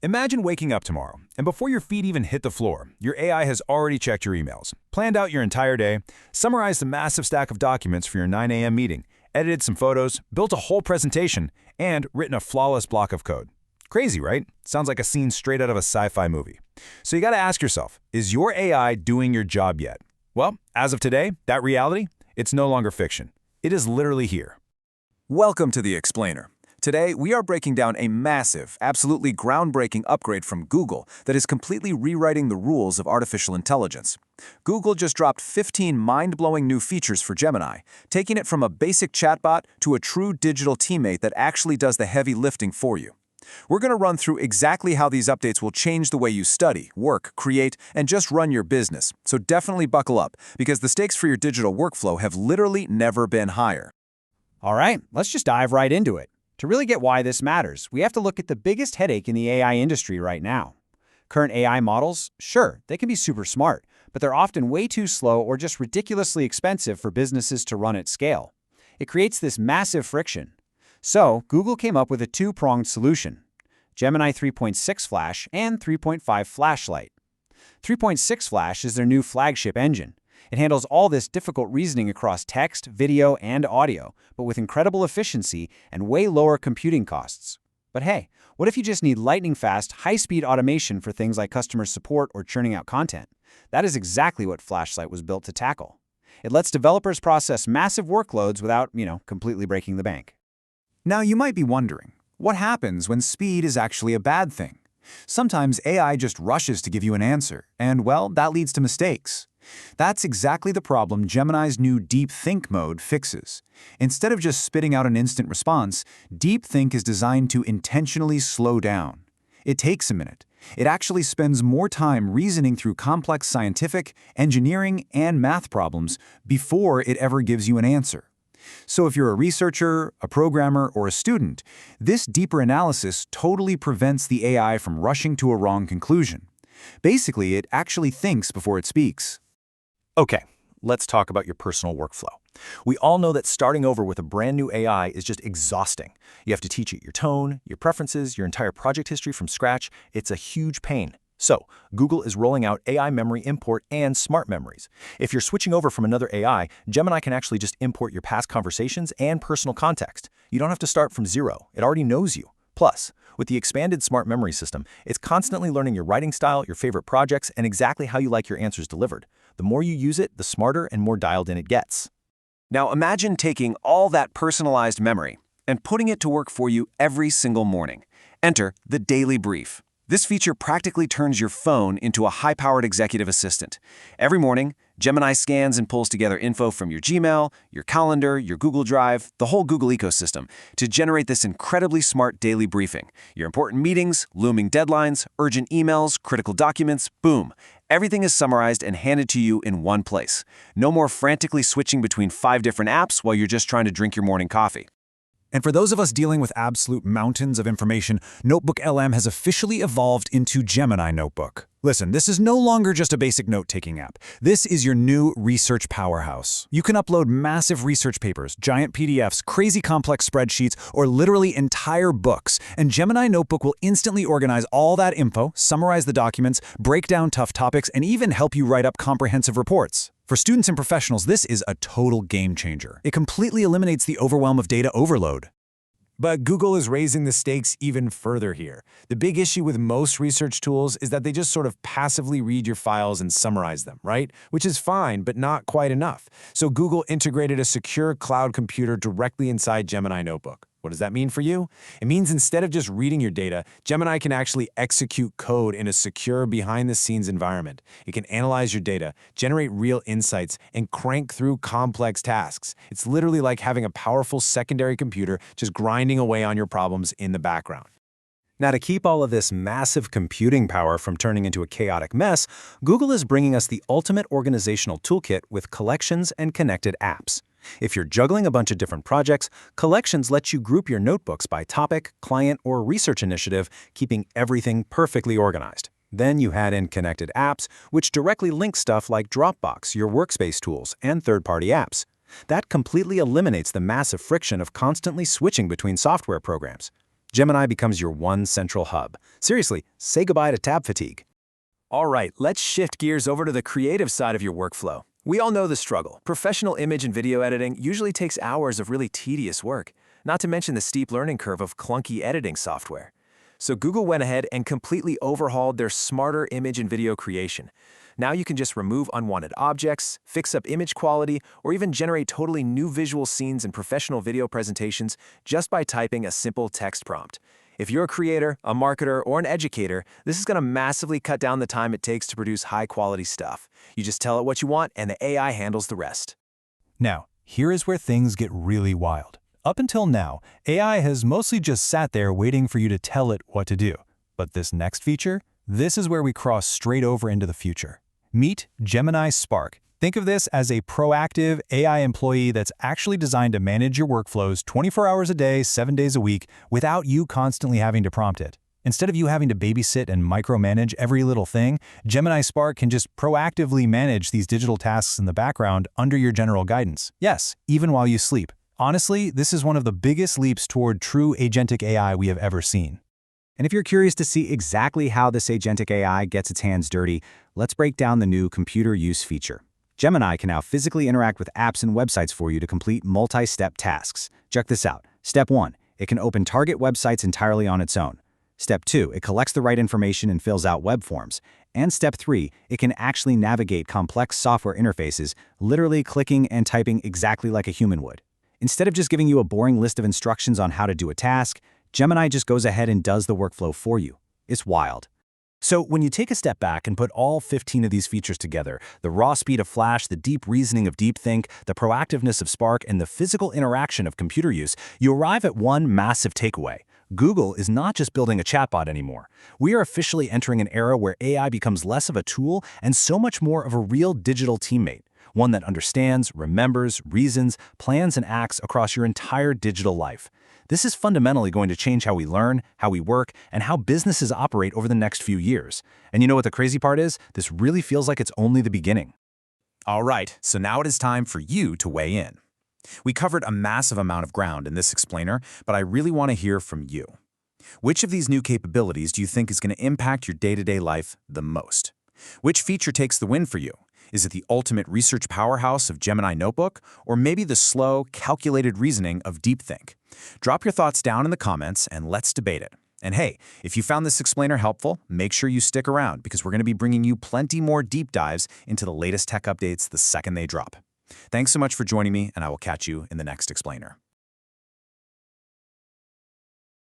Imagine waking up tomorrow, and before your feet even hit the floor, your AI has already checked your emails, planned out your entire day, summarized a massive stack of documents for your 9 a.m. meeting, edited some photos, built a whole presentation, and written a flawless block of code. Crazy, right? Sounds like a scene straight out of a sci-fi movie. So you gotta ask yourself, is your AI doing your job yet? Well, as of today, that reality, it's no longer fiction. It is literally here. Welcome to The Explainer. Today, we are breaking down a massive, absolutely groundbreaking upgrade from Google that is completely rewriting the rules of artificial intelligence. Google just dropped 15 mind-blowing new features for Gemini, taking it from a basic chatbot to a true digital teammate that actually does the heavy lifting for you. We're going to run through exactly how these updates will change the way you study, work, create, and just run your business. So definitely buckle up, because the stakes for your digital workflow have literally never been higher. All right, let's just dive right into it. To really get why this matters, we have to look at the biggest headache in the AI industry right now. Current AI models, sure, they can be super smart, but they're often way too slow or just ridiculously expensive for businesses to run at scale. It creates this massive friction. So, Google came up with a two-pronged solution: Gemini 3.6 Flash and 3.5 Flash-Lite. 3.6 Flash is their new flagship engine. It handles all this difficult reasoning across text, video, and audio, but with incredible efficiency and way lower computing costs. But hey, what if you just need lightning-fast, high-speed automation for things like customer support or churning out content? That is exactly what Flash-Lite was built to tackle. It lets developers process massive workloads without, completely breaking the bank. Now, you might be wondering, what happens when speed is actually a bad thing? Sometimes AI just rushes to give you an answer, and, well, that leads to mistakes. That's exactly the problem Gemini's new Deep Think mode fixes. Instead of just spitting out an instant response, Deep Think is designed to intentionally slow down. It takes a minute. It actually spends more time reasoning through complex scientific, engineering, and math problems before it ever gives you an answer. So if you're a researcher, a programmer, or a student, this deeper analysis totally prevents the AI from rushing to a wrong conclusion. Basically, it actually thinks before it speaks. Okay, let's talk about your personal workflow. We all know that starting over with a brand new AI is just exhausting. You have to teach it your tone, your preferences, your entire project history from scratch. It's a huge pain. So, Google is rolling out AI memory import and smart memories. If you're switching over from another AI, Gemini can actually just import your past conversations and personal context. You don't have to start from zero. It already knows you. Plus, with the expanded smart memory system, it's constantly learning your writing style, your favorite projects, and exactly how you like your answers delivered. The more you use it, the smarter and more dialed in it gets. Now imagine taking all that personalized memory and putting it to work for you every single morning. Enter the Daily Brief. This feature practically turns your phone into a high-powered executive assistant. Every morning, Gemini scans and pulls together info from your Gmail, your calendar, your Google Drive, the whole Google ecosystem, to generate this incredibly smart daily briefing. Your important meetings, looming deadlines, urgent emails, critical documents, boom. Everything is summarized and handed to you in one place. No more frantically switching between 5 different apps while you're just trying to drink your morning coffee. And for those of us dealing with absolute mountains of information, Notebook LM has officially evolved into Gemini Notebook. Listen, this is no longer just a basic note-taking app. This is your new research powerhouse. You can upload massive research papers, giant PDFs, crazy complex spreadsheets, or literally entire books, and Gemini Notebook will instantly organize all that info, summarize the documents, break down tough topics, and even help you write up comprehensive reports. For students and professionals, this is a total game changer. It completely eliminates the overwhelm of data overload. But Google is raising the stakes even further here. The big issue with most research tools is that they just sort of passively read your files and summarize them, right? Which is fine, but not quite enough. So Google integrated a secure cloud computer directly inside Gemini Notebook. What does that mean for you? It means instead of just reading your data, Gemini can actually execute code in a secure behind-the-scenes environment. It can analyze your data, generate real insights, and crank through complex tasks. It's literally like having a powerful secondary computer just grinding away on your problems in the background. Now, to keep all of this massive computing power from turning into a chaotic mess, Google is bringing us the ultimate organizational toolkit with collections and connected apps. If you're juggling a bunch of different projects, Collections lets you group your notebooks by topic, client, or research initiative, keeping everything perfectly organized. Then you add in connected apps, which directly link stuff like Dropbox, your workspace tools, and third-party apps. That completely eliminates the massive friction of constantly switching between software programs. Gemini becomes your one central hub. Seriously, say goodbye to tab fatigue. All right, let's shift gears over to the creative side of your workflow. We all know the struggle. Professional image and video editing usually takes hours of really tedious work, not to mention the steep learning curve of clunky editing software. So Google went ahead and completely overhauled their smarter image and video creation. Now you can just remove unwanted objects, fix up image quality, or even generate totally new visual scenes and professional video presentations just by typing a simple text prompt. If you're a creator, a marketer, or an educator, this is going to massively cut down the time it takes to produce high-quality stuff. You just tell it what you want, and the AI handles the rest. Now, here is where things get really wild. Up until now, AI has mostly just sat there waiting for you to tell it what to do. But this next feature, this is where we cross straight over into the future. Meet Gemini Spark. Think of this as a proactive AI employee that's actually designed to manage your workflows 24 hours a day, 7 days a week, without you constantly having to prompt it. Instead of you having to babysit and micromanage every little thing, Gemini Spark can just proactively manage these digital tasks in the background under your general guidance. Yes, even while you sleep. Honestly, this is one of the biggest leaps toward true agentic AI we have ever seen. And if you're curious to see exactly how this agentic AI gets its hands dirty, let's break down the new computer use feature. Gemini can now physically interact with apps and websites for you to complete multi-step tasks. Check this out. Step 1. It can open target websites entirely on its own. Step 2. It collects the right information and fills out web forms. And Step 3. It can actually navigate complex software interfaces, literally clicking and typing exactly like a human would. Instead of just giving you a boring list of instructions on how to do a task, Gemini just goes ahead and does the workflow for you. It's wild. So when you take a step back and put all 15 of these features together, the raw speed of Flash, the deep reasoning of DeepThink, the proactiveness of Spark, and the physical interaction of computer use, you arrive at one massive takeaway. Google is not just building a chatbot anymore. We are officially entering an era where AI becomes less of a tool and so much more of a real digital teammate, one that understands, remembers, reasons, plans, and acts across your entire digital life. This is fundamentally going to change how we learn, how we work, and how businesses operate over the next few years. And you know what the crazy part is? This really feels like it's only the beginning. All right, so now it is time for you to weigh in. We covered a massive amount of ground in this explainer, but I really want to hear from you. Which of these new capabilities do you think is going to impact your day-to-day life the most? Which feature takes the win for you? Is it the ultimate research powerhouse of Gemini Notebook, or maybe the slow, calculated reasoning of DeepThink? Drop your thoughts down in the comments and let's debate it. And hey, if you found this explainer helpful, make sure you stick around because we're going to be bringing you plenty more deep dives into the latest tech updates the second they drop. Thanks so much for joining me, and I will catch you in the next explainer.